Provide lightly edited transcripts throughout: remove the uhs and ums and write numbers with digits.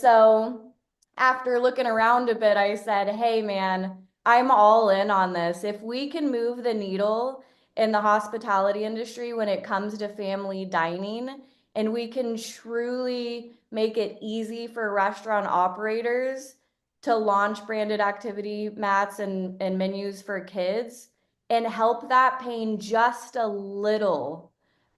So after looking around a bit, I said, hey, man, I'm all in on this. If we can move the needle in the hospitality industry when it comes to family dining, and we can truly make it easy for restaurant operators to launch branded activity mats and menus for kids and help that pain just a little,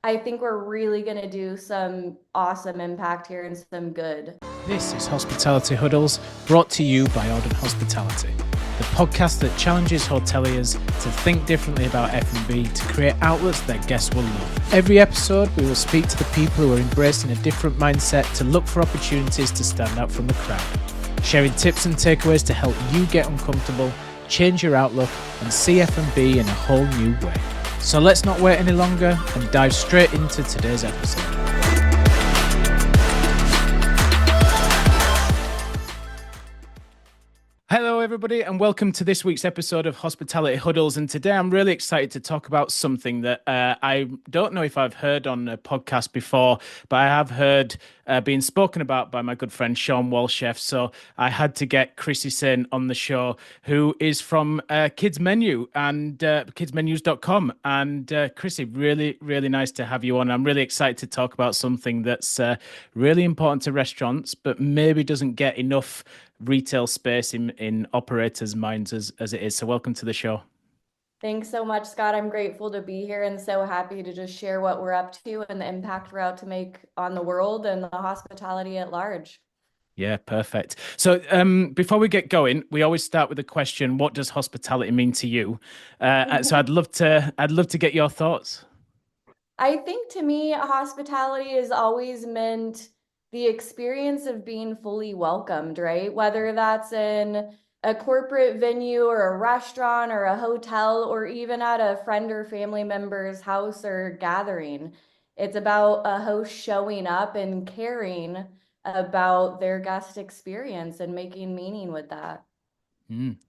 I think we're really going to do some awesome impact here and some good. This is Hospitality Huddles, brought to you by Auden Hospitality, the podcast that challenges hoteliers to think differently about F&B to create outlets that guests will love. Every episode, we will speak to the people who are embracing a different mindset to look for opportunities to stand out from the crowd, sharing tips and takeaways to help you get uncomfortable, change your outlook, and see F&B in a whole new way. So let's not wait any longer and dive straight into today's episode. Hello, everybody, and welcome to this week's episode of Hospitality Huddles. And today I'm really excited to talk about something that I don't know if I've heard on a podcast before, but I have heard being spoken about by my good friend Sean Walchef. So I had to get Crissy Saint on the show, who is from Kids Menu and kidsmenus.com. And Crissy, really, really nice to have you on. I'm really excited to talk about something that's really important to restaurants, but maybe doesn't get enough retail space in operators' minds as it is. So welcome to the show. Thanks so much, Scott. I'm grateful to be here and so happy to just share what we're up to and the impact we're out to make on the world and the hospitality at large. Yeah, perfect. So before we get going, we always start with the question, what does hospitality mean to you? So I'd love to get your thoughts. I think to me, hospitality has always meant the experience of being fully welcomed, right? Whether that's in a corporate venue or a restaurant or a hotel or even at a friend or family member's house or gathering. It's about a host showing up and caring about their guest experience and making meaning with that.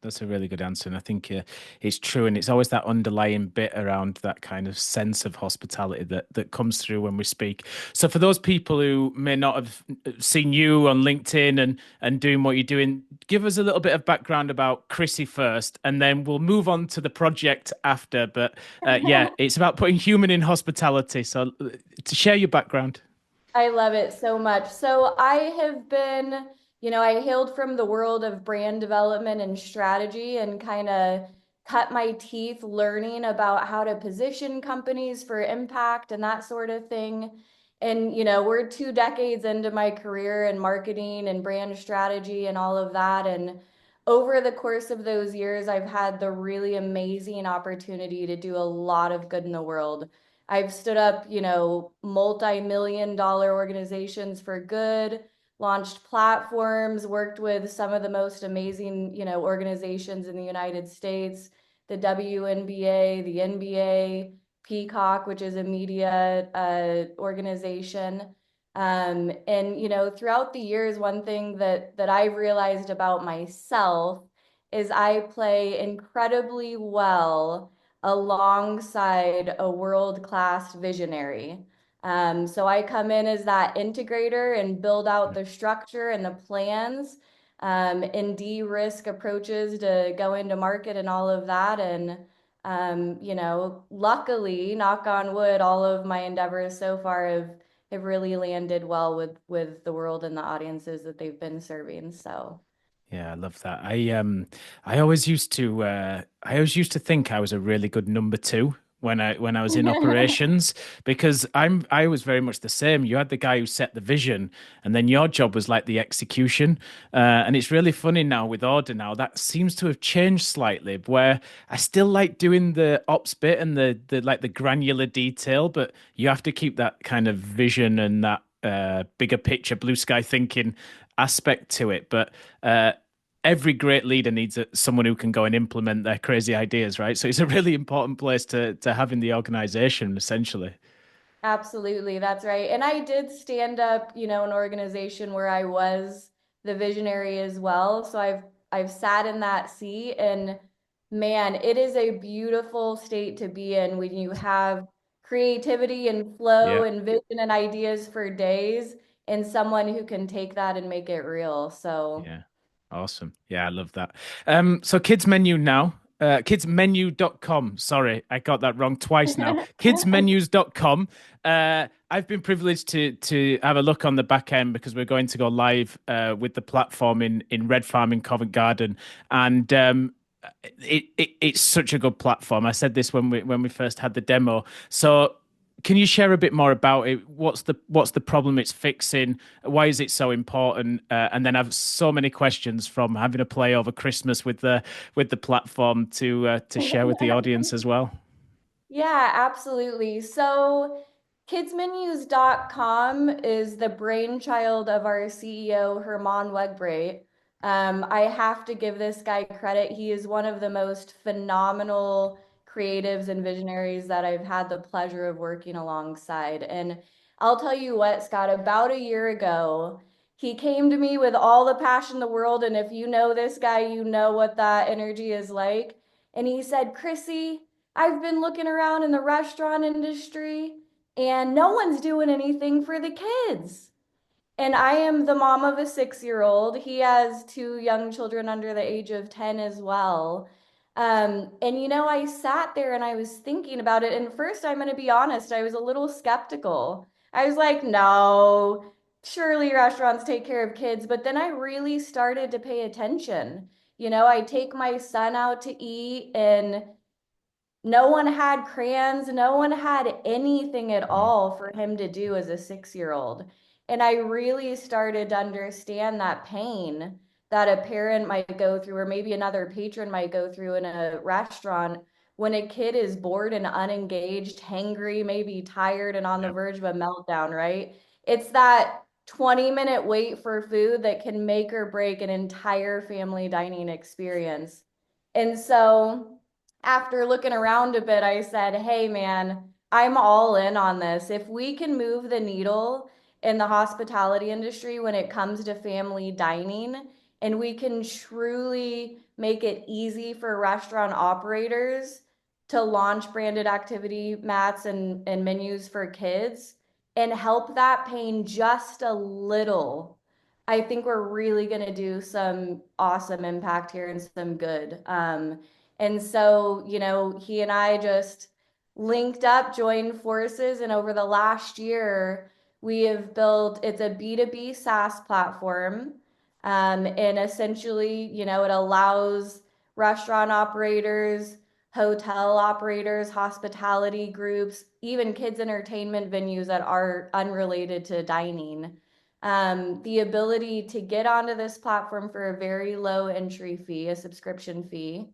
That's a really good answer. And I think it's true. And it's always that underlying bit around that kind of sense of hospitality that comes through when we speak. So for those people who may not have seen you on LinkedIn and doing what you're doing, give us a little bit of background about Chrissy first, and then we'll move on to the project after. But yeah, it's about putting human in hospitality. So to share your background. I love it so much. So I have been, I hailed from the world of brand development and strategy and kind of cut my teeth learning about how to position companies for impact and that sort of thing. And, we're 2 decades into my career in marketing and brand strategy and all of that. And over the course of those years, I've had the really amazing opportunity to do a lot of good in the world. I've stood up, multi-million dollar organizations for good, launched platforms, worked with some of the most amazing, organizations in the United States, the WNBA, the NBA, Peacock, which is a media organization. And throughout the years, one thing that I've realized about myself is I play incredibly well alongside a world-class visionary. So I come in as that integrator and build out the structure and the plans, and de-risk approaches to go into market and all of that. And luckily, knock on wood, all of my endeavors so far have really landed well with the world and the audiences that they've been serving. So Yeah, I love that. I always used to think I was a really good number two when I was in operations because I was very much the same. You had the guy who set the vision, and then your job was like the execution. And it's really funny now with Order now that seems to have changed slightly, where I still like doing the ops bit and the like the granular detail, but you have to keep that kind of vision and that bigger picture, blue sky thinking aspect to it. But every great leader needs someone who can go and implement their crazy ideas, right? So it's a really important place to have in the organization, essentially. absolutely, that's right. And I did stand up, an organization where I was the visionary as well. So I've sat in that seat and man, it is a beautiful state to be in when you have creativity and flow Yeah. and vision and ideas for days and someone who can take that and make it real. So Yeah. Awesome. Yeah, I love that. So kids menu now. Kidsmenu.com. Sorry, I got that wrong twice now. Kidsmenus.com. I've been privileged to have a look on the back end because we're going to go live with the platform in Red Farm in Covent Garden. And it's such a good platform. I said this when we first had the demo. So can you share a bit more about it? What's the problem it's fixing? Why is it so important? And then I have so many questions from having a play over Christmas with the platform to share with the audience as well. yeah, absolutely. So kidsmenus.com is the brainchild of our CEO, Herman Wegbreit. I have to give this guy credit. He is one of the most phenomenal creatives and visionaries that I've had the pleasure of working alongside. And I'll tell you what, Scott, about a year ago, he came to me with all the passion in the world. And if you know this guy, you know what that energy is like. And he said, Chrissy, I've been looking around in the restaurant industry and no one's doing anything for the kids. And I am the mom of a 6 year old. He has two young children under the age of 10 as well. And I sat there and I was thinking about it. And first, I'm going to be honest, I was a little skeptical. I was like, no, surely restaurants take care of kids. But then I really started to pay attention. I take my son out to eat and no one had crayons, no one had anything at Mm, all for him to do as a 6 year old. And I really started to understand that pain that a parent might go through, or maybe another patron might go through in a restaurant when a kid is bored and unengaged, hangry, maybe tired and on the yeah. verge of a meltdown, right? It's that 20-minute wait for food that can make or break an entire family dining experience. And so, after looking around a bit, I said, hey, man, I'm all in on this. If we can move the needle in the hospitality industry when it comes to family dining, and we can truly make it easy for restaurant operators to launch branded activity mats and menus for kids and help that pain just a little, I think we're really going to do some awesome impact here and some good. And so, he and I just linked up, joined forces, and over the last year, we have built it's a B2B SaaS platform. And essentially, it allows restaurant operators, hotel operators, hospitality groups, even kids' entertainment venues that are unrelated to dining, the ability to get onto this platform for a very low entry fee, a subscription fee,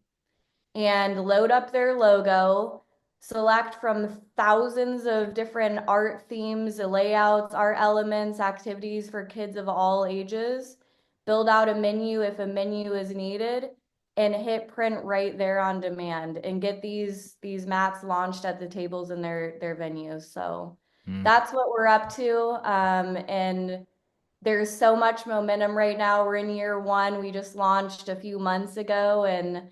and load up their logo, select from thousands of different art themes, layouts, art elements, activities for kids of all ages, build out a menu if a menu is needed, and hit print right there on demand and get these mats launched at the tables in their venues. So Mm. that's what we're up to. And there's so much momentum right now. We're in year one. We just launched a few months ago, and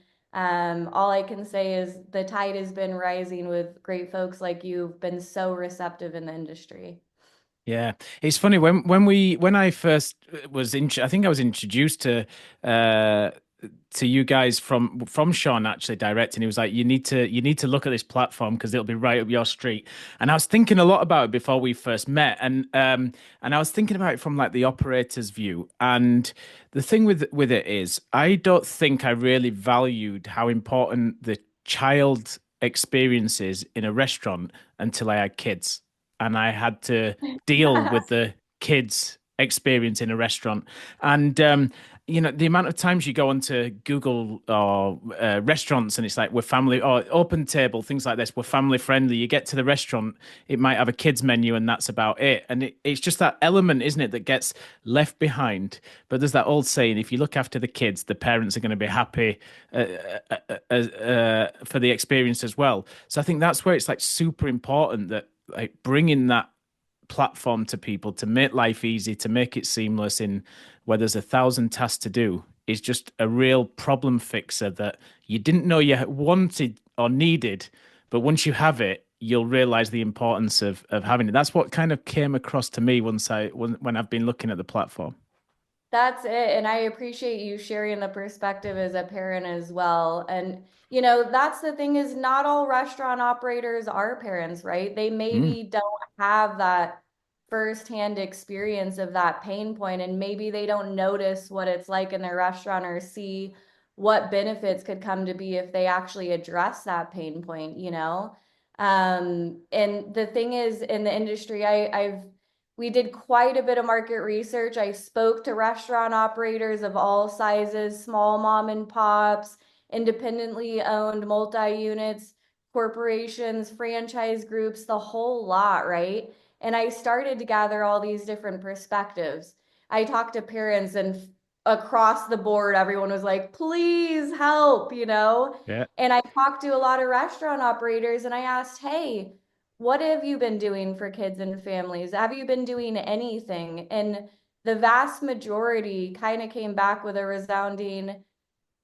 all I can say is the tide has been rising with great folks like you've been so receptive in the industry. Yeah, it's funny when I first was in, I think I was introduced uh to you guys from Sean actually directing. He was like, you need to look at this platform because it'll be right up your street. And I was thinking a lot about it before we first met, and I was thinking about it from like the operator's view. And the thing with it is, I don't think I really valued how important the child experience is in a restaurant until I had kids and I had to deal with the kids' experience in a restaurant. And the amount of times you go onto Google or restaurants and it's like we're family or open table, things like this, we're family friendly. You get to the restaurant, it might have a kids menu and that's about it. And it's just that element, isn't it, that gets left behind. But there's that old saying, if you look after the kids, the parents are going to be happy for the experience as well. So I think that's where it's like super important that like bringing that platform to people to make life easy, to make it seamless in where there's 1,000 tasks to do is just a real problem fixer that you didn't know you wanted or needed. But once you have it, you'll realize the importance of having it. That's what kind of came across to me once when I've been looking at the platform. That's it. And I appreciate you sharing the perspective as a parent as well. And, that's the thing is not all restaurant operators are parents, right? They Mm, maybe don't have that firsthand experience of that pain point, and maybe they don't notice what it's like in their restaurant or see what benefits could come to be if they actually address that pain point. And the thing is in the industry, we did quite a bit of market research. I spoke to restaurant operators of all sizes, small mom and pops, independently owned multi-units, corporations, franchise groups, the whole lot, right? And I started to gather all these different perspectives. I talked to parents, and across the board, everyone was like, please help. yeah. And I talked to a lot of restaurant operators and I asked, hey, what have you been doing for kids and families? Have you been doing anything? And the vast majority kind of came back with a resounding,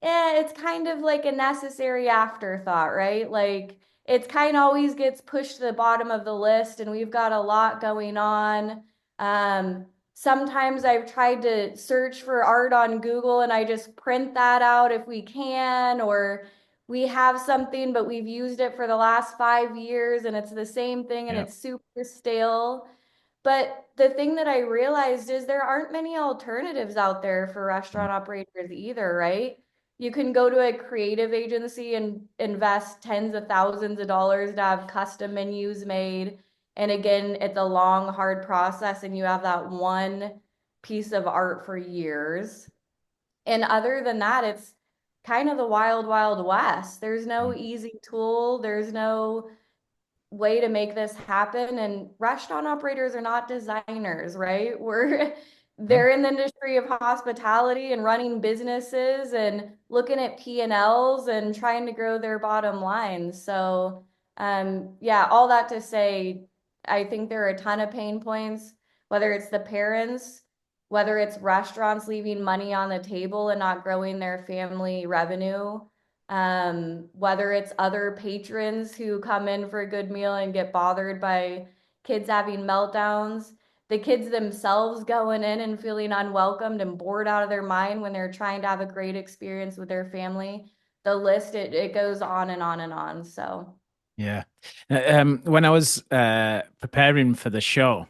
it's kind of like a necessary afterthought, right? Like it's kind of always gets pushed to the bottom of the list, and we've got a lot going on. Sometimes I've tried to search for art on Google and I just print that out if we can, or we have something, but we've used it for the last 5 years and it's the same thing and Yeah. it's super stale. But the thing that I realized is there aren't many alternatives out there for Mm. restaurant operators either, right? You can go to a creative agency and invest tens of thousands of dollars to have custom menus made. And again, it's a long, hard process, and you have that one piece of art for years. And other than that, it's kind of the wild, wild west. There's no Mm. easy tool, there's no way to make this happen. And restaurant operators are not designers, right? No. They're in the industry of hospitality and running businesses and looking at P&Ls and trying to grow their bottom line. So, yeah, all that to say, I think there are a ton of pain points, whether it's the parents, whether it's restaurants leaving money on the table and not growing their family revenue, whether it's other patrons who come in for a good meal and get bothered by kids having meltdowns, the kids themselves going in and feeling unwelcomed and bored out of their mind when they're trying to have a great experience with their family. The list, it goes on and on and on. So, Yeah. When I was preparing for the show,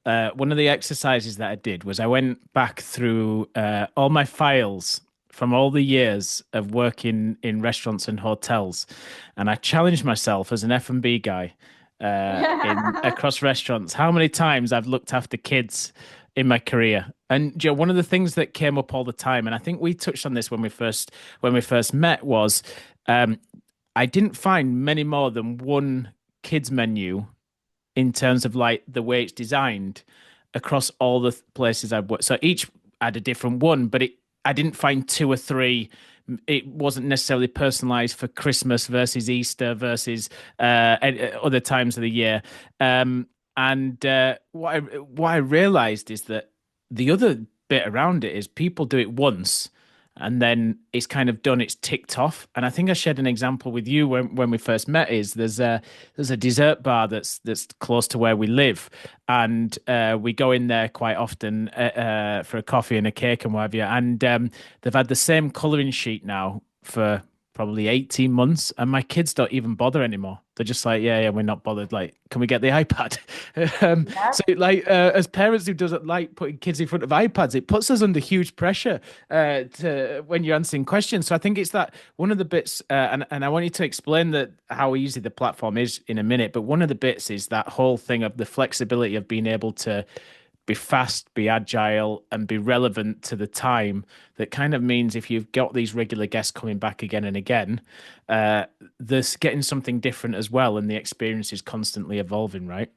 one of the exercises that I did was I went back through all my files from all the years of working in restaurants and hotels, and I challenged myself as an F&B guy in yeah. across restaurants how many times I've looked after kids in my career. And Joe, one of the things that came up all the time, and I think we touched on this when we first met, was um, I didn't find many more than one kids menu in terms of like the way it's designed across all the places I've worked. So each had a different one, but I didn't find two or three. It wasn't necessarily personalized for Christmas versus Easter versus other times of the year. And what I realized is that the other bit around it is people do it once and then it's kind of done, it's ticked off. And I think I shared an example with you when we first met. Is there's a dessert bar that's close to where we live, and we go in there quite often for a coffee and a cake and what have you. And they've had the same coloring sheet now for probably 18 months, and my kids don't even bother anymore. They're just like, yeah, yeah, we're not bothered. Like, can we get the iPad? So, like, as parents who doesn't like putting kids in front of iPads, it puts us under huge pressure to when you're answering questions. So I think it's that one of the bits, and I want you to explain that how easy the platform is in a minute. But one of the bits is that whole thing of the flexibility of being able to be fast, be agile, and be relevant to the time. That kind of means if you've got these regular guests coming back again and again, there's getting something different as well, and the experience is constantly evolving, right?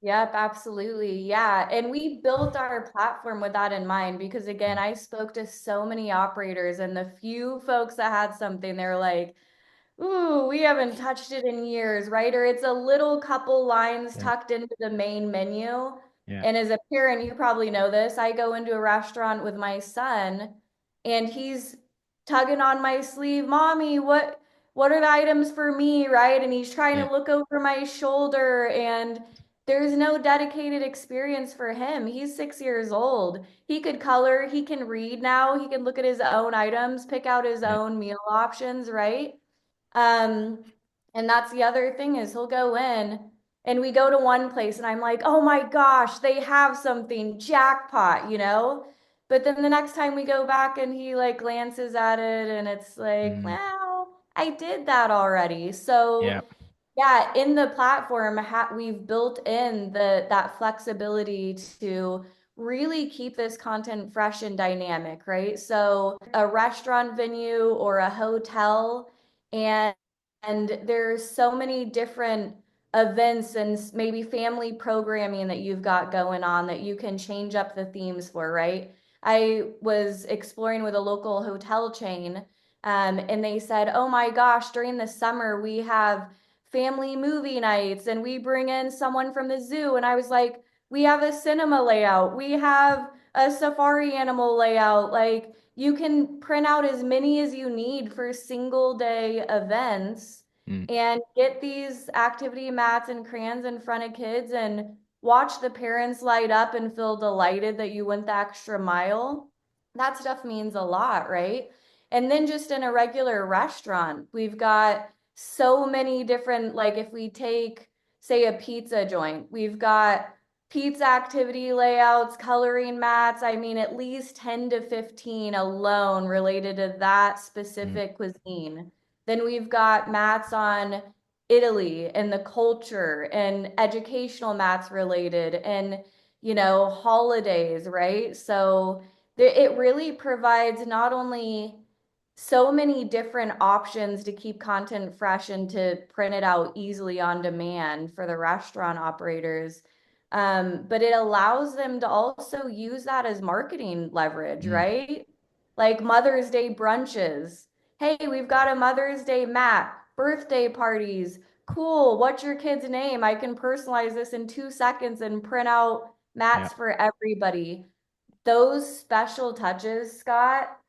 Yep, absolutely. Yeah. And we built our platform with that in mind because, again, I spoke to so many operators, and the few folks that had something, they're like, ooh, we haven't touched it in years, right? Or it's a little couple lines Yeah, tucked into the main menu. yeah, And as a parent, you probably know this. I go into a restaurant with my son and he's tugging on my sleeve, Mommy, what are the items for me, right? And he's trying Yeah. to look over my shoulder, and there's no dedicated experience for him. He's 6 years old. He could color, he can read now, he can look at his own items, pick out his Yeah. own meal options, right? Um, and that's the other thing is he'll go in and we go to one place and I'm like, oh my gosh, they have something jackpot, you know? But then the next time we go back and he like glances at it and it's like, Mm. well, I did that already. Yeah. So yeah, in the platform, we've built in that flexibility to really keep this content fresh and dynamic, right? So a restaurant venue or a hotel, and there's so many different events and maybe family programming that you've got going on that you can change up the themes for, right? I was exploring with a local hotel chain, and they said, "Oh my gosh, during the summer we have family movie nights and we bring in someone from the zoo." And I was like, we have a cinema layout, we have a safari animal layout. Like you can print out as many as you need for single day events Mm. and get these activity mats and crayons in front of kids and watch the parents light up and feel delighted that you went the extra mile. That stuff means a lot, right? And then just in a regular restaurant, we've got so many different, like if we take, say, a pizza joint, we've got pizza activity layouts, coloring mats. I mean, at least 10 to 15 alone related to that Mm. specific cuisine. Then we've got mats on Italy and the culture and educational mats related and, holidays, right? So it really provides not only so many different options to keep content fresh and to print it out easily on demand for the restaurant operators. But it allows them to also use that as marketing leverage, Mm. right? Like Mother's Day brunches. Hey, we've got a Mother's Day mat, birthday parties. Cool. What's your kid's name? I can personalize this in 2 seconds and print out Yeah. mats for everybody. Those special touches, Scott,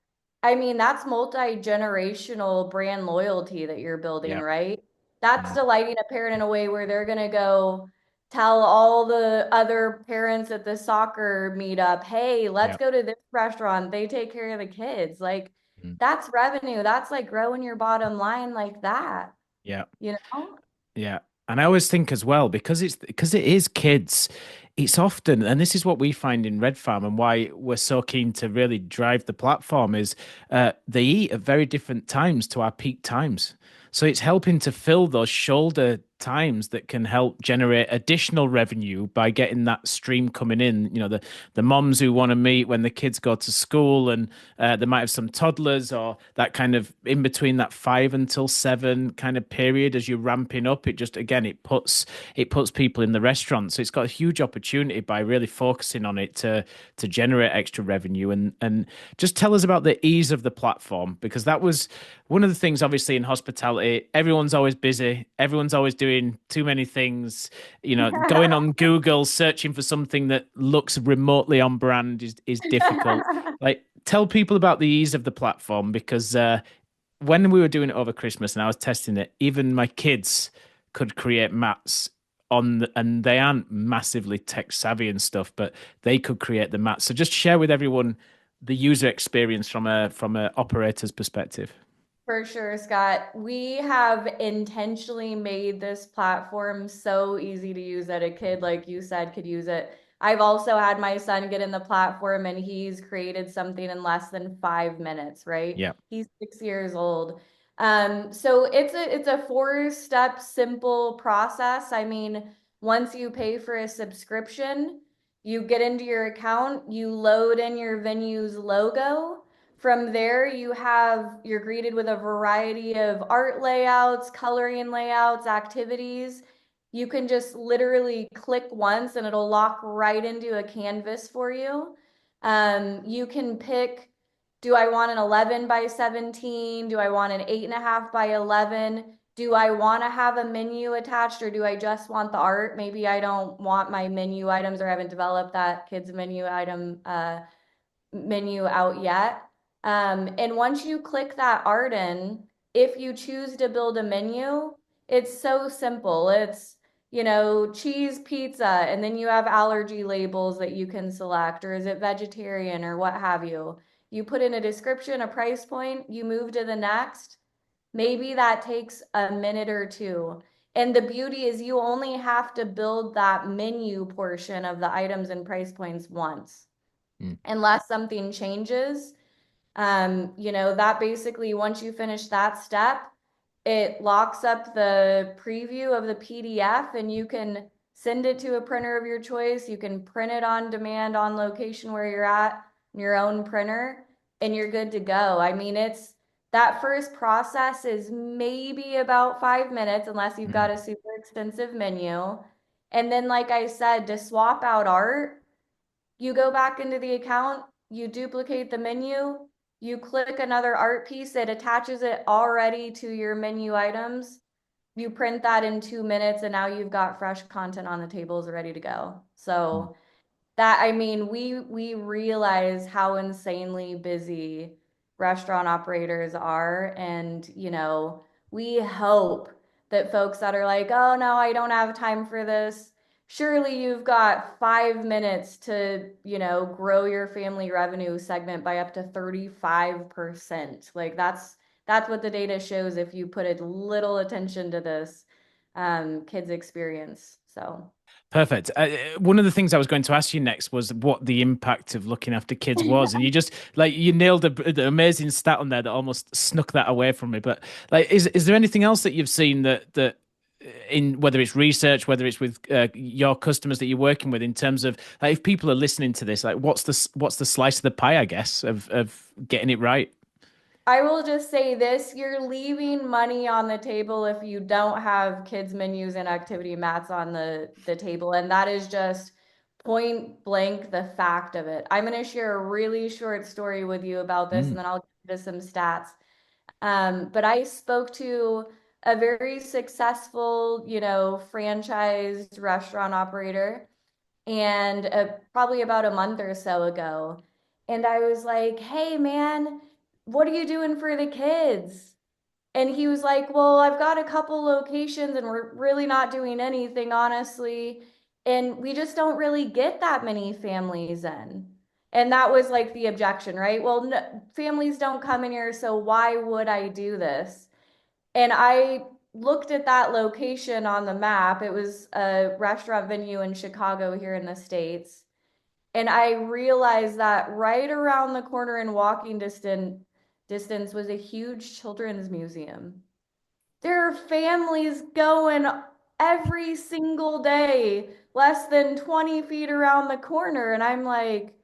I mean, that's multi-generational brand loyalty that you're building, Yeah. right? That's Mm. delighting a parent in a way where they're gonna go tell all the other parents at the soccer meetup, hey, let's Yeah. go to this restaurant. They take care of the kids. Like, Mm. that's revenue. That's like growing your bottom line like that, Yeah. you know? Yeah. And I always think as well, because it is kids, it's often, and this is what we find in Red Farm and why we're so keen to really drive the platform is they eat at very different times to our peak times. So it's helping to fill those shoulder times that can help generate additional revenue by getting that stream coming in. The moms who want to meet when the kids go to school, and they might have some toddlers or that kind of in between that 5 until 7 kind of period as you're ramping up. It just again it puts people in the restaurant. So it's got a huge opportunity by really focusing on it to generate extra revenue and just tell us about the ease of the platform because that was one of the things obviously in hospitality. Everyone's always busy, everyone's always doing too many things, going on Google searching for something that looks remotely on brand is difficult. Like tell people about the ease of the platform because when we were doing it over Christmas and I was testing it, even my kids could create mats and they aren't massively tech savvy and stuff, but they could create the mats. So just share with everyone the user experience from a operator's perspective. For sure, Scott. We have intentionally made this platform so easy to use that a kid, like you said, could use it. I've also had my son get in the platform and he's created something in less than 5 minutes, right? Yeah. He's 6 years old. So it's a four-step simple process. I mean, once you pay for a subscription, you get into your account, you load in your venue's logo. From there, you're greeted with a variety of art layouts, coloring layouts, activities. You can just literally click once and it'll lock right into a canvas for you. You can pick, do I want an 11 by 17? Do I want an 8.5 by 11? Do I want to have a menu attached or do I just want the art? Maybe I don't want my menu items or haven't developed that kids menu item menu out yet. And once you click that Auden, if you choose to build a menu, it's so simple. It's, cheese pizza, and then you have allergy labels that you can select, or is it vegetarian or what have you. You put in a description, a price point, you move to the next. Maybe that takes a minute or two. And the beauty is you only have to build that menu portion of the items and price points once. Mm, Unless something changes, that basically, once you finish that step, it locks up the preview of the PDF and you can send it to a printer of your choice. You can print it on demand on location where you're at, your own printer, and you're good to go. I mean, it's that first process is maybe about 5 minutes, unless you've got mm, a super extensive menu. And then, like I said, to swap out art, you go back into the account, you duplicate the menu, you click another art piece, it attaches it already to your menu items. You print that in 2 minutes, and now you've got fresh content on the tables ready to go. mm. So that, I mean, we realize how insanely busy restaurant operators are, and we hope that folks that are like, oh no, I don't have time for this, surely you've got 5 minutes to grow your family revenue segment by up to 35%. Like that's what the data shows if you put a little attention to this kids experience. So Perfect. One of the things I was going to ask you next was what the impact of looking after kids was, and you just like you nailed an amazing stat on there that almost snuck that away from me. But like, is there anything else that you've seen that in whether it's research, whether it's with your customers that you're working with, in terms of like if people are listening to this, like what's the slice of the pie, I guess, of getting it right? I will just say this, you're leaving money on the table if you don't have kids menus and activity mats on the table. And that is just point blank the fact of it. I'm going to share a really short story with you about this, and Mm, then I'll get into some stats. But I spoke to a very successful, franchised restaurant operator, and probably about a month or so ago. And I was like, hey, man, what are you doing for the kids? And he was like, well, I've got a couple locations and we're really not doing anything, honestly. And we just don't really get that many families in. And that was like the objection, right? Well, no, families don't come in here, so why would I do this? And I looked at that location on the map. It was a restaurant venue in Chicago here in the States. And I realized that right around the corner in walking distance was a huge children's museum. There are families going every single day, less than 20 feet around the corner. And I'm like,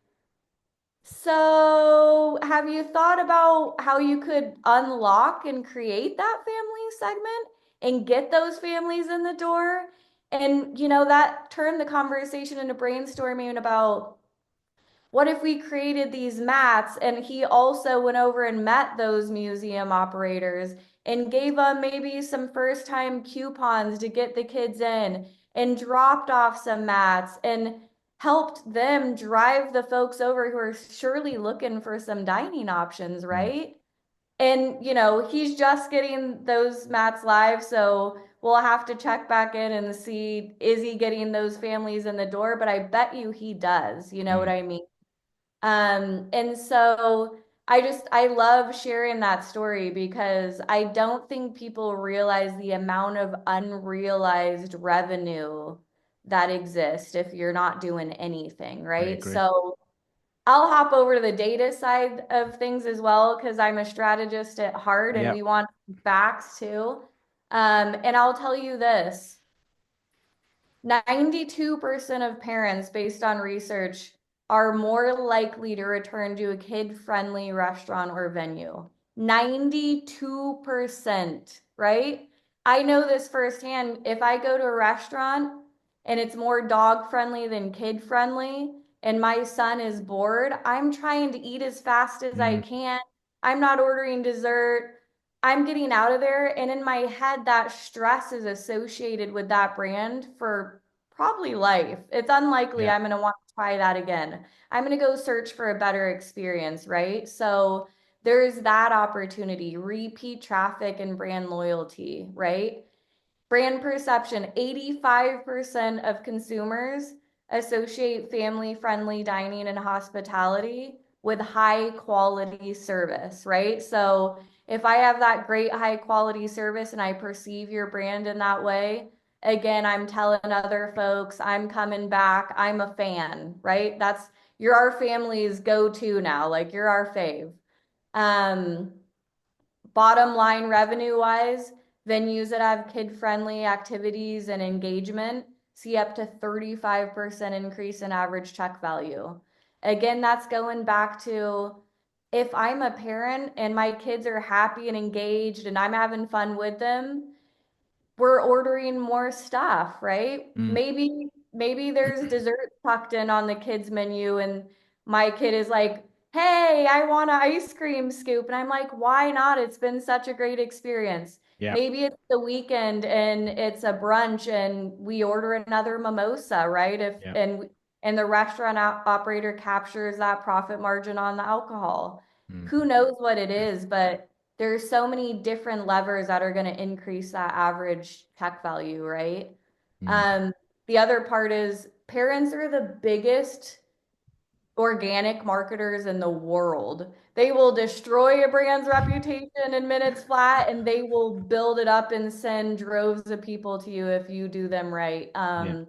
so, have you thought about how you could unlock and create that family segment and get those families in the door? And, that turned the conversation into brainstorming about what if we created these mats, and he also went over and met those museum operators and gave them maybe some first time coupons to get the kids in, and dropped off some mats and helped them drive the folks over who are surely looking for some dining options, mm, right? And, he's just getting those mats live, so we'll have to check back in and see, is he getting those families in the door? But I bet you he does. You know what mm. I mean? And so I love sharing that story because I don't think people realize the amount of unrealized revenue that exists if you're not doing anything, I right? agree. So I'll hop over to the data side of things as well because I'm a strategist at heart and Yeah. we want facts too. And I'll tell you this. 92% of parents, based on research, are more likely to return to a kid-friendly restaurant or venue. 92%, right? I know this firsthand. If I go to a restaurant and it's more dog-friendly than kid-friendly, and my son is bored, I'm trying to eat as fast as I Mm, can. I'm not ordering dessert. I'm getting out of there. And in my head, that stress is associated with that brand for probably life. It's unlikely yeah. I'm going to want to try that again. I'm going to go search for a better experience, right? So there's that opportunity, repeat traffic and brand loyalty, right? Brand perception, 85% of consumers associate family-friendly dining and hospitality with high quality service, right? So if I have that great high quality service and I perceive your brand in that way, again, I'm telling other folks, I'm coming back, I'm a fan, right? You're our family's go-to now, like you're our fave. Um, Bottom line revenue wise, venues that have kid-friendly activities and engagement see up to 35% increase in average check value. Again, that's going back to if I'm a parent and my kids are happy and engaged and I'm having fun with them, we're ordering more stuff, right? Mm, Maybe there's dessert tucked in on the kids menu and my kid is like, "Hey, I want an ice cream scoop." And I'm like, "Why not? It's been such a great experience." yeah, Maybe it's the weekend and it's a brunch and we order another mimosa, right? If yeah. and the restaurant operator captures that profit margin on the alcohol. Mm, Who knows what it is, but there's so many different levers that are going to increase that average check value, right? mm, Um, the other part is parents are the biggest organic marketers in the world. They will destroy a brand's reputation in minutes flat, and they will build it up and send droves of people to you if you do them right. yeah.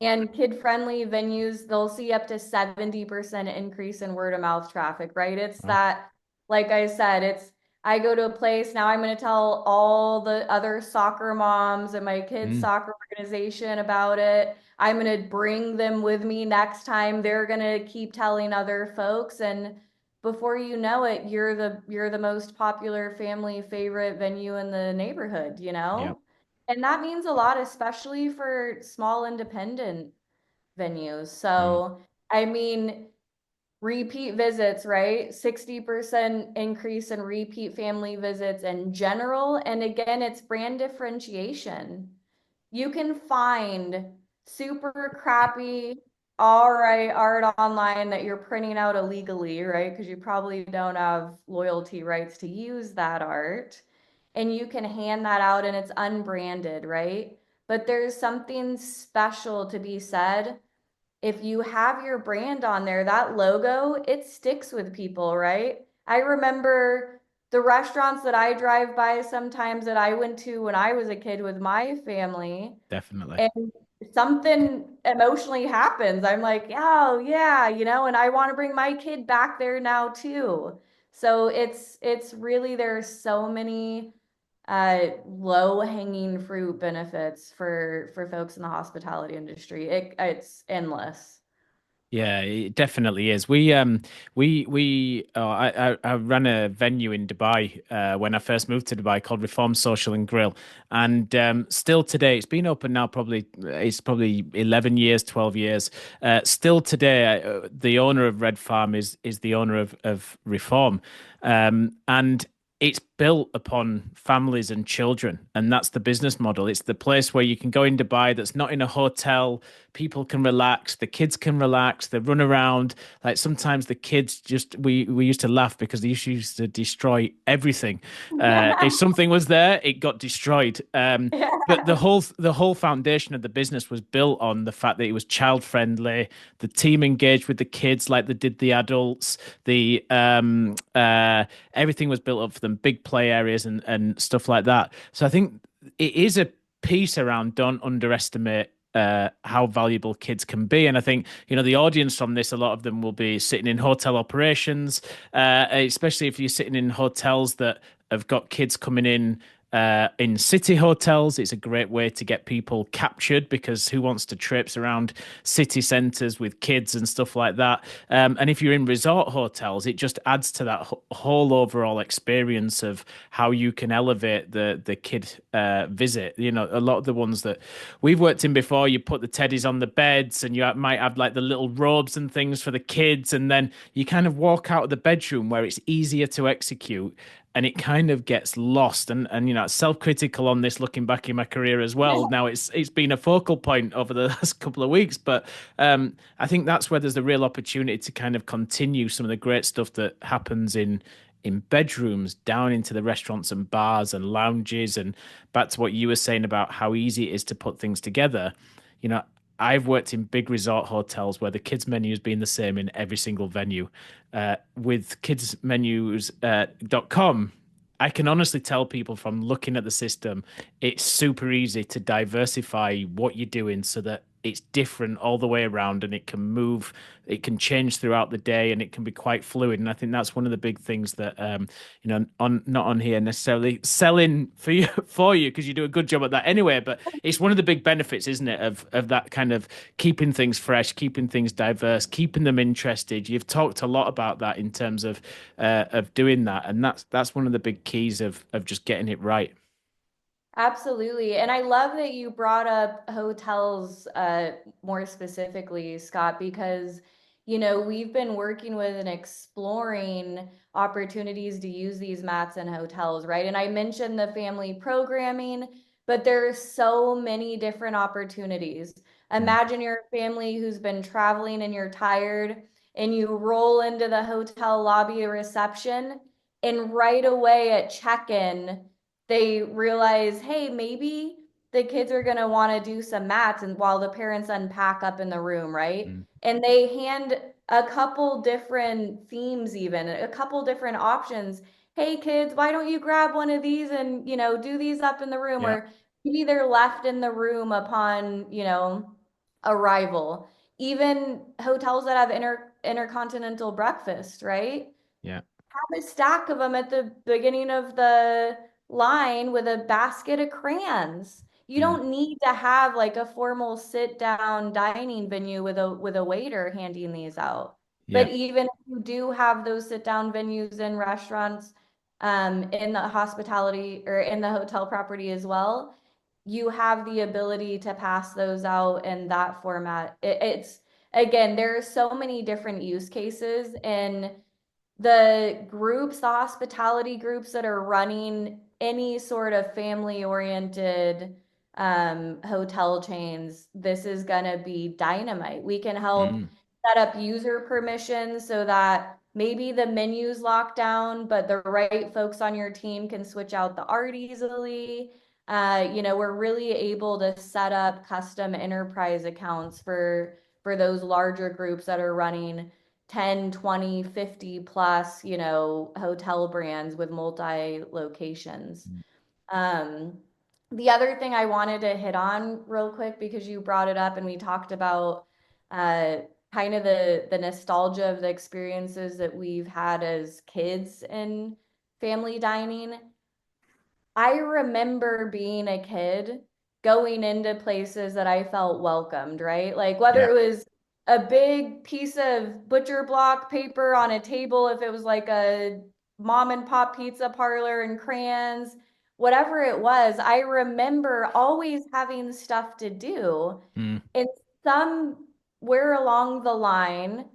And kid-friendly venues, they'll see up to 70% increase in word of mouth traffic, right? It's Wow. that, like I said, it's I go to a place, now I'm going to tell all the other soccer moms and my kids' Mm, soccer organization about it. I'm going to bring them with me next time. They're going to keep telling other folks. And before you know it, you're the most popular family favorite venue in the neighborhood, you yeah. know? And that means a lot, especially for small independent venues. Mm, So, I mean, repeat visits, right? 60% increase in repeat family visits in general. And again, it's brand differentiation. You can find super crappy, all right, art online that you're printing out illegally, right? Because you probably don't have loyalty rights to use that art. And you can hand that out and it's unbranded, right? But there's something special to be said if you have your brand on there, that logo, it sticks with people, right? I remember the restaurants that I drive by sometimes that I went to when I was a kid with my family, definitely. and something emotionally happens. I'm like, oh yeah, and I want to bring my kid back there now too. So it's really there's so many low hanging fruit benefits for folks in the hospitality industry. It's endless. Yeah, it definitely is. I ran a venue in Dubai when I first moved to Dubai called Reform Social and Grill, and still today it's been open now it's probably 11 years, 12 years. Still today, the owner of Red Farm is the owner of Reform, and it's built upon families and children, and that's the business model. It's the place where you can go in Dubai that's not in a hotel. People can relax, the kids can relax, they run around. Like sometimes the kids just we used to laugh because they used to destroy everything. If something was there, it got destroyed. But Yeah. the whole foundation of the business was built on the fact that it was child friendly. The team engaged with the kids like they did the adults. The Everything was built up for them, big play areas and stuff like that. So I think it is a piece around don't underestimate how valuable kids can be. And I think, the audience from this, a lot of them will be sitting in hotel operations, especially if you're sitting in hotels that have got kids coming in city hotels. It's a great way to get people captured because who wants to trips around city centres with kids and stuff like that? And if you're in resort hotels, it just adds to that whole overall experience of how you can elevate the kid visit. A lot of the ones that we've worked in before, you put the teddies on the beds and you might have like the little robes and things for the kids, and then you kind of walk out of the bedroom where it's easier to execute and it kind of gets lost. And self-critical on this, looking back in my career as well. Now it's been a focal point over the last couple of weeks, but I think that's where there's a real opportunity to kind of continue some of the great stuff that happens in bedrooms down into the restaurants and bars and lounges, and back to what you were saying about how easy it is to put things together. You know, I've worked in big resort hotels where the kids menu has been the same in every single venue. With kidsmenus.com, I can honestly tell people from looking at the system, it's super easy to diversify what you're doing so that it's different all the way around, and it can move, it can change throughout the day, and it can be quite fluid. And I think that's one of the big things that on not on here necessarily selling for you because you do a good job at that anyway. But it's one of the big benefits, isn't it, of that kind of keeping things fresh, keeping things diverse, keeping them interested. You've talked a lot about that in terms of doing that, and that's one of the big keys of just getting it right. Absolutely. And I love that you brought up hotels more specifically, Scott, because, we've been working with and exploring opportunities to use these mats in hotels, right? And I mentioned the family programming, but there's so many different opportunities. Mm, Imagine you're a family who's been traveling and you're tired, and you roll into the hotel lobby reception, and right away at check-in, they realize, hey, maybe the kids are going to want to do some mats and while the parents unpack up in the room, right? mm, And they hand a couple different themes, even a couple different options. Hey kids, why don't you grab one of these and, do these up in the room? yeah, Or maybe they're left in the room upon, arrival. Even hotels that have intercontinental breakfast, right? yeah, Have a stack of them at the beginning of the line with a basket of crayons. You mm, don't need to have like a formal sit down dining venue with a waiter handing these out. yeah. But even if you do have those sit down venues in restaurants, in the hospitality or in the hotel property as well, you have the ability to pass those out in that format. It's again, there are so many different use cases, and the hospitality groups that are running any sort of family oriented hotel chains, this is going to be dynamite. We can help Mm, set up user permissions so that maybe the menu's locked down, but the right folks on your team can switch out the art easily. We're really able to set up custom enterprise accounts for those larger groups that are running 10, 20, 50 plus, hotel brands with multi locations. mm, Um, the other thing I wanted to hit on real quick because you brought it up and we talked about uh, kind of the nostalgia of the experiences that we've had as kids in family dining. I remember being a kid going into places that I felt welcomed, right? Like whether yeah. it was a big piece of butcher block paper on a table, if it was like a mom and pop pizza parlor and crayons, whatever it was, I remember always having stuff to do. Mm, And somewhere along the line,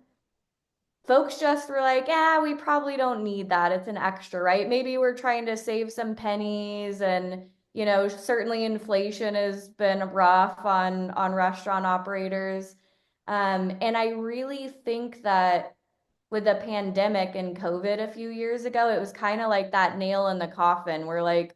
folks just were like, yeah, we probably don't need that. It's an extra, right? Maybe we're trying to save some pennies, and certainly inflation has been rough on restaurant operators. And I really think that with the pandemic and COVID a few years ago, it was kind of like that nail in the coffin where like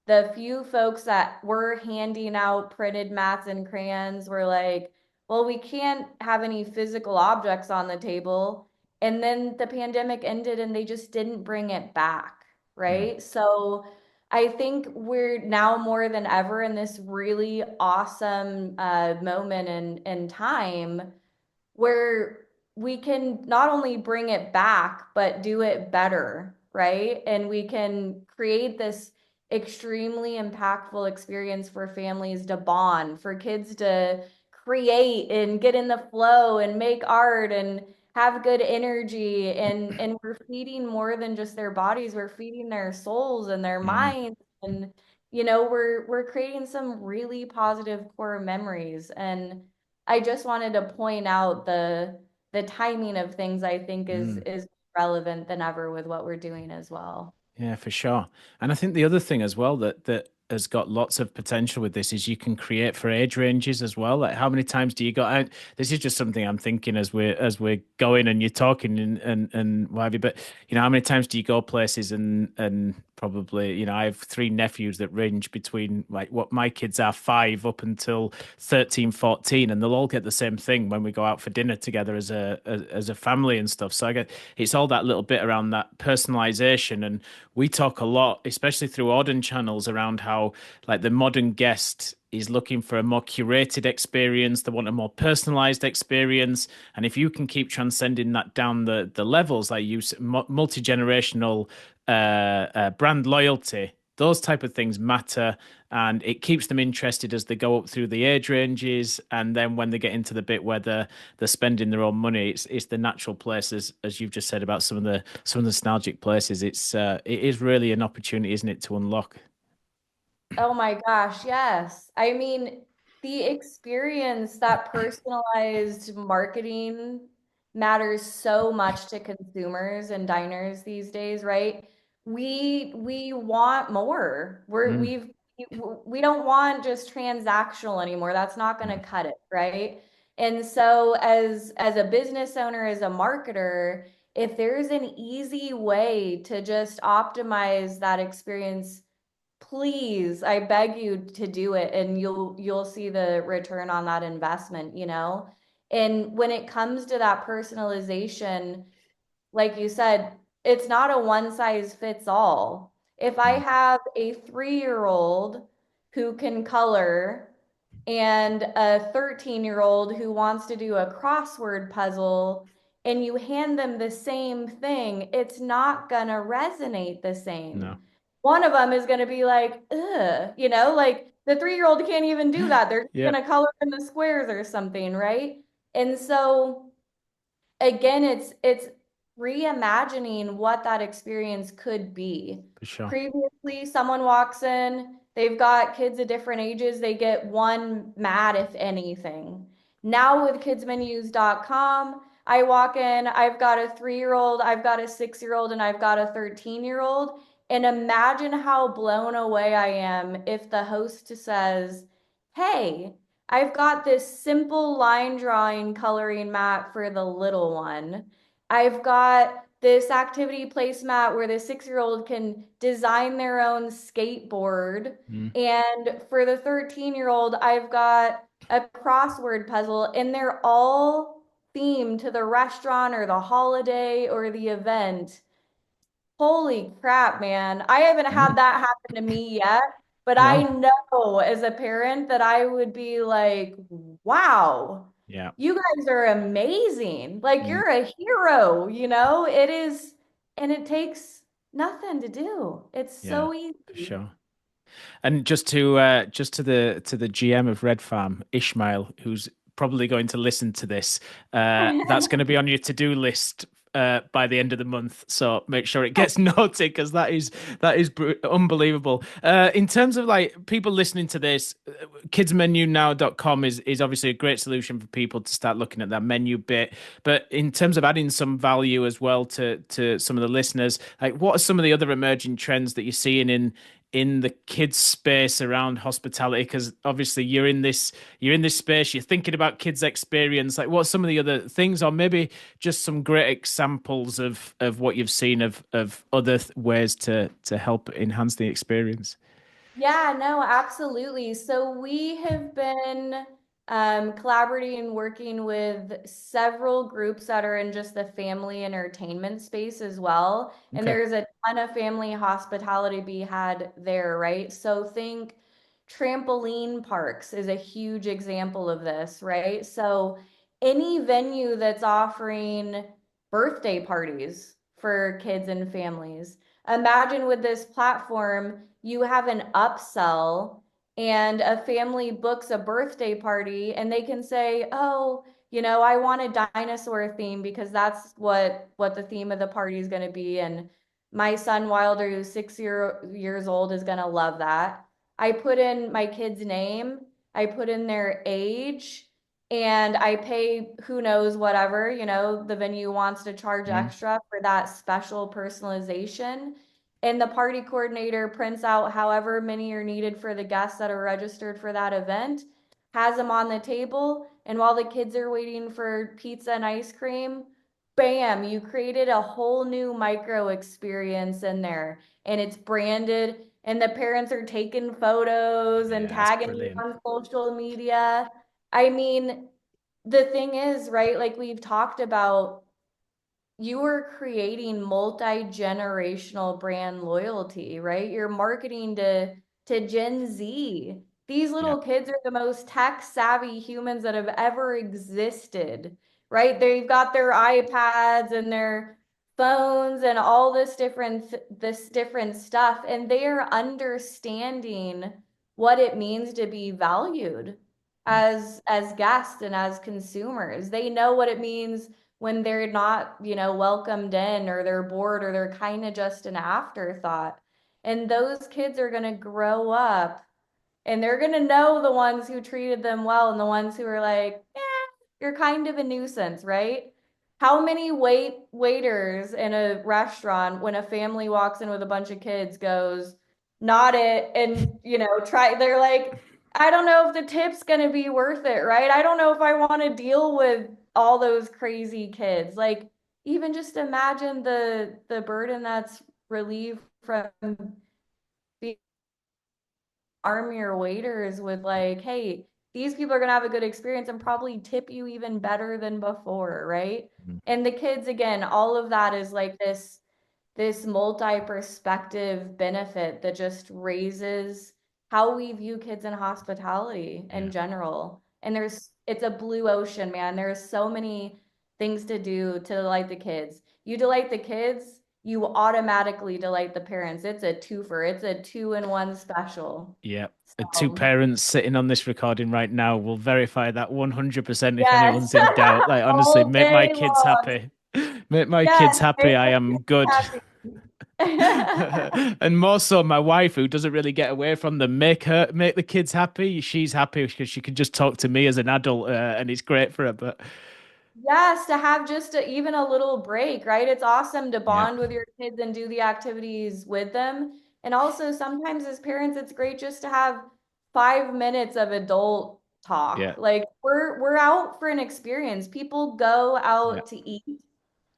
the few folks that were handing out printed mats and crayons were like, well, we can't have any physical objects on the table. And then the pandemic ended and they just didn't bring it back, mm, right? So I think we're now more than ever in this really awesome moment in time where we can not only bring it back, but do it better, right? And we can create this extremely impactful experience for families to bond, for kids to create and get in the flow and make art and have good energy. And we're feeding more than just their bodies, we're feeding their souls and their mm, minds. And we're creating some really positive core memories. And I just wanted to point out the timing of things I think is mm. is relevant than ever with what we're doing as well. Yeah, for sure. And I think the other thing as well that has got lots of potential with this is you can create for age ranges as well. Like how many times do you go out? This is just something I'm thinking as we're going and you're talking and what have you. But how many times do you go places and probably, I have three nephews that range between like what my kids are 5 up until 13, 14, and they'll all get the same thing when we go out for dinner together as a family and stuff. So I get it's all that little bit around that personalization and we talk a lot, especially through Auden channels, around how like the modern guest is looking for a more curated experience. They want a more personalized experience, and if you can keep transcending that down the levels, like use multi generational brand loyalty. Those type of things matter, and it keeps them interested as they go up through the age ranges. And then when they get into the bit where they're spending their own money, it's the natural places, as you've just said about some of the nostalgic places. It is really an opportunity, isn't it, to unlock? Oh my gosh, yes. I mean, the experience, that personalized marketing matters so much to consumers and diners these days, right? We want more. Mm, We don't want just transactional anymore. That's not going mm, to cut it, right? And so as a business owner, as a marketer, if there's an easy way to just optimize that experience, please, I beg you to do it and you'll see the return on that investment, you know? And when it comes to that personalization, like you said, it's not a one size fits all. If I mm, have a 3-year-old who can color and a 13-year-old who wants to do a crossword puzzle, and you hand them the same thing, it's not gonna resonate the no. same. One of them is gonna be like, ugh, like the 3-year-old can't even do that. They're Yeah, gonna color in the squares or something, right? And so again, it's reimagining what that experience could be. for sure. Previously, someone walks in, they've got kids of different ages, they get one mat, if anything. Now with kidsmenus.com, I walk in, I've got a 3-year-old, I've got a 6-year-old, and I've got a 13-year-old. And imagine how blown away I am if the host says, hey, I've got this simple line drawing coloring mat for the little one. I've got this activity placemat where the 6-year-old can design their own skateboard. Mm, And for the 13-year-old, I've got a crossword puzzle, and they're all themed to the restaurant or the holiday or the event. Holy crap, man. I haven't had mm, that happen to me yet, but I no. know as a parent that I would be like, wow, Yeah. you guys are amazing. Like Mm, you're a hero, you know? It is, and it takes nothing to do. It's yeah, so for easy. sure. And just to the GM of Red Farm, Ishmael, who's probably going to listen to this, that's going to be on your to-do list by the end of the month. So make sure it gets noted because that is unbelievable. In terms of like people listening to this, kidsmenunow.com is obviously a great solution for people to start looking at that menu bit. But in terms of adding some value as well to some of the listeners, like what are some of the other emerging trends that you're seeing in the kids space around hospitality? Because obviously you're in this space, you're thinking about kids experience. Like what's some of the other things, or maybe just some great examples of what you've seen of other ways to help enhance the experience? Yeah, no, absolutely. So we have been collaborating and working with several groups that are in just the family entertainment space as well. And Okay. there's a ton of family hospitality to be had there, right? So think trampoline parks is a huge example of this, right? So any venue that's offering birthday parties for kids and families. Imagine with this platform, you have an upsell and a family books a birthday party and they can say, "Oh, I want a dinosaur theme because that's what the theme of the party is going to be, and my son Wilder, who's 6 years old, is going to love that." I put in my kid's name, I put in their age, and I pay who knows whatever, the venue wants to charge Mm, extra for that special personalization. and the party coordinator prints out however many are needed for the guests that are registered for that event, has them on the table, and while the kids are waiting for pizza and ice cream, bam, you created a whole new micro experience in there, and it's branded, and the parents are taking photos and Yeah, that's tagging you brilliant. on social media. I mean, the thing is, right, like we've talked about, you are creating multi-generational brand loyalty, right? You're marketing to Gen Z. These Yeah, little kids are the most tech savvy humans that have ever existed, right? They've got their iPads and their phones and all this different stuff, and they are understanding what it means to be valued mm, as guests and as consumers. They know what it means when they're not, welcomed in, or they're bored, or they're kind of just an afterthought. And those kids are going to grow up, and they're going to know the ones who treated them well and the ones who are like, you're kind of a nuisance, right? How many waiters in a restaurant, when a family walks in with a bunch of kids, goes, not it, and try, they're like, I don't know if the tip's gonna be worth it, right? I don't know if I want to deal with all those crazy kids. Like, even just imagine the burden that's relieved from being arm your waiters with, like, hey, these people are gonna have a good experience and probably tip you even better than before, right? mm, And the kids, again, all of that is like this multi-perspective benefit that just raises how we view kids in hospitality in yeah, general. And it's a blue ocean, man. There's so many things to do to delight the kids. You delight the kids, you automatically delight the parents. It's a twofer. It's a two-in-one special. yeah. Two So, parents sitting on this recording right now will verify that 100% if yes, anyone's in doubt. Like, honestly, all make my day kids long. happy. Make my kids Yes, happy. I am good. happy. And more so my wife, who doesn't really get away from them, make the kids happy. She's happy because she can just talk to me as an adult, and it's great for her. But Yes, to have just even a little break, right? It's awesome to yeah, bond with your kids and do the activities with them. And also, sometimes as parents, it's great just to have 5 minutes of adult talk. yeah, Like, we're out for an experience. People go yeah, out to eat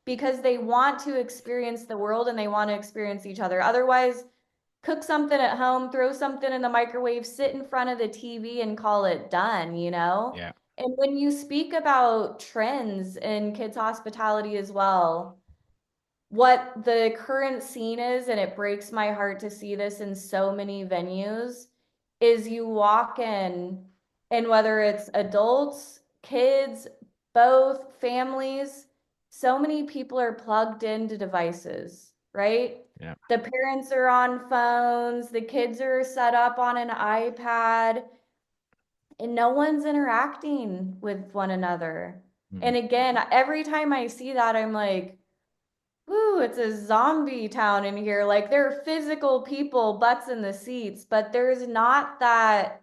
because they want to experience the world and they want to experience each other. Otherwise, cook something at home, throw something in the microwave, sit in front of the TV and call it done, you know? yeah, And when you speak about trends in kids' hospitality as well, what the current scene is, and it breaks my heart to see this in so many venues, is you walk in, and whether it's adults, kids, both families, so many people are plugged into devices, right? yeah, The parents are on phones, the kids are set up on an iPad, and no one's interacting with one another. mm, And again, every time I see that, I'm like, ooh, it's a zombie town in here. Like, there are physical people, butts in the seats, but there's not that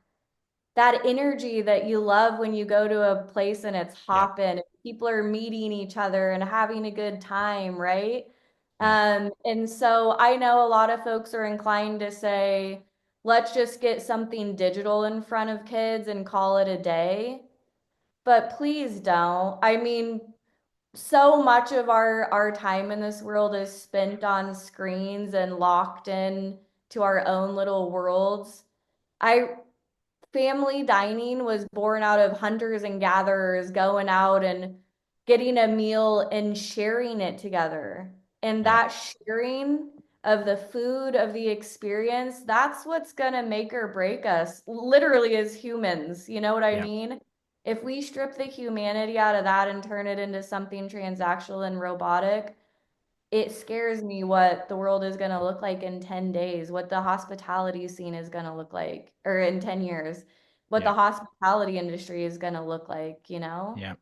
energy that you love when you go to a place and it's yeah, hopping. People are meeting each other and having a good time, right? yeah, And so I know a lot of folks are inclined to say, let's just get something digital in front of kids and call it a day. But please don't. I mean, so much of our time in this world is spent on screens and locked in to our own little worlds. I Family dining was born out of hunters and gatherers going out and getting a meal and sharing it together. And yeah, that sharing of the food, of the experience, that's what's going to make or break us, literally, as humans. You know what I yeah, mean? If we strip the humanity out of that and turn it into something transactional and robotic, it scares me what the world is going to look like in 10 days, what the hospitality scene is going to look like, or in 10 years, what yeah, the hospitality industry is going to look like, you know? yeah,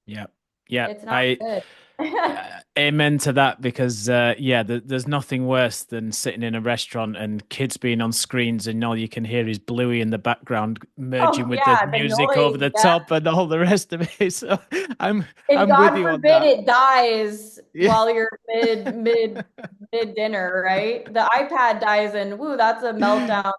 yeah, yeah. It's not I good. Amen to that, because there's nothing worse than sitting in a restaurant and kids being on screens and all you can hear is Bluey in the background merging Oh with the yeah, the music over noise. the Yeah. top and all the rest of it. So I'm And I'm with God you on forbid that. it dies Yeah. while you're mid dinner, right? The iPad dies and woo, that's a meltdown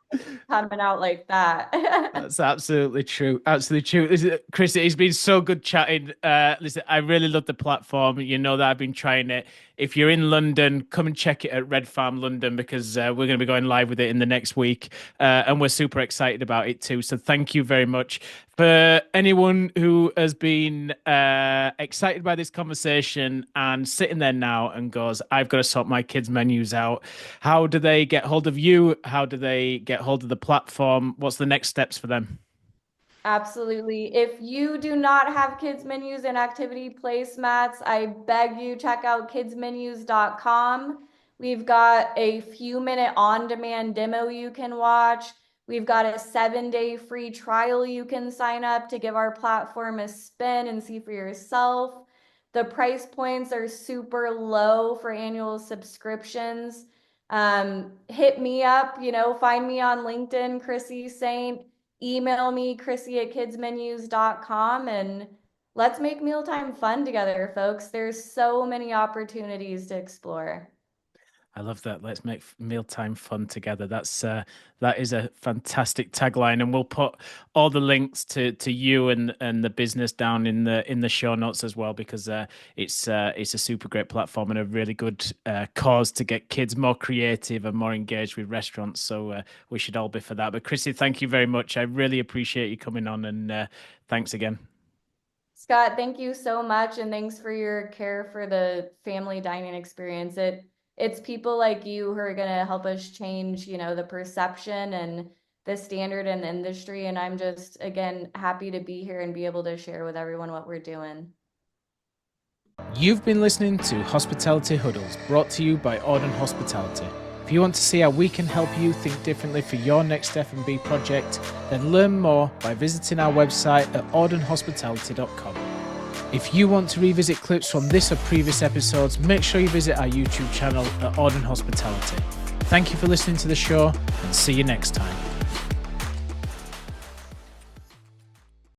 coming out like that. That's absolutely true. Absolutely true. Listen, Chris, it's been so good chatting. Listen, I really love the platform. You know that I've been trying it. If you're in London, come and check it at Red Farm London, because we're going to be going live with it in the next week. And we're super excited about it too. So thank you very much. For anyone who has been excited by this conversation and sitting there now and goes, I've got to sort my kids' menus out. How do they get hold of you? How do they get hold of the platform? What's the next steps for them? Absolutely. If you do not have kids menus and activity placemats, I beg you check out kidsmenus.com. We've got a few-minute on-demand demo you can watch. We've got a 7-day free trial you can sign up to give our platform a spin and see for yourself. The price points are super low for annual subscriptions. Hit me up, find me on LinkedIn, Crissy Saint. Email me, Chrissy at kidsmenus.com, and let's make mealtime fun together, folks. There's so many opportunities to explore. I love that. Let's make mealtime fun together. That is a fantastic tagline, and we'll put all the links to you and the business down in the show notes as well, because it's a super great platform and a really good cause to get kids more creative and more engaged with restaurants. So we should all be for that. But Chrissy, thank you very much. I really appreciate you coming on, and thanks again. Scott, thank you so much, and thanks for your care for the family dining experience. It's people like you who are going to help us change, the perception and the standard in the industry. And I'm just, again, happy to be here and be able to share with everyone what we're doing. You've been listening to Hospitality Huddles, brought to you by Auden Hospitality. If you want to see how we can help you think differently for your next F&B project, then learn more by visiting our website at audenhospitality.com. If you want to revisit clips from this or previous episodes, make sure you visit our YouTube channel at Auden Hospitality. Thank you for listening to the show, and see you next time.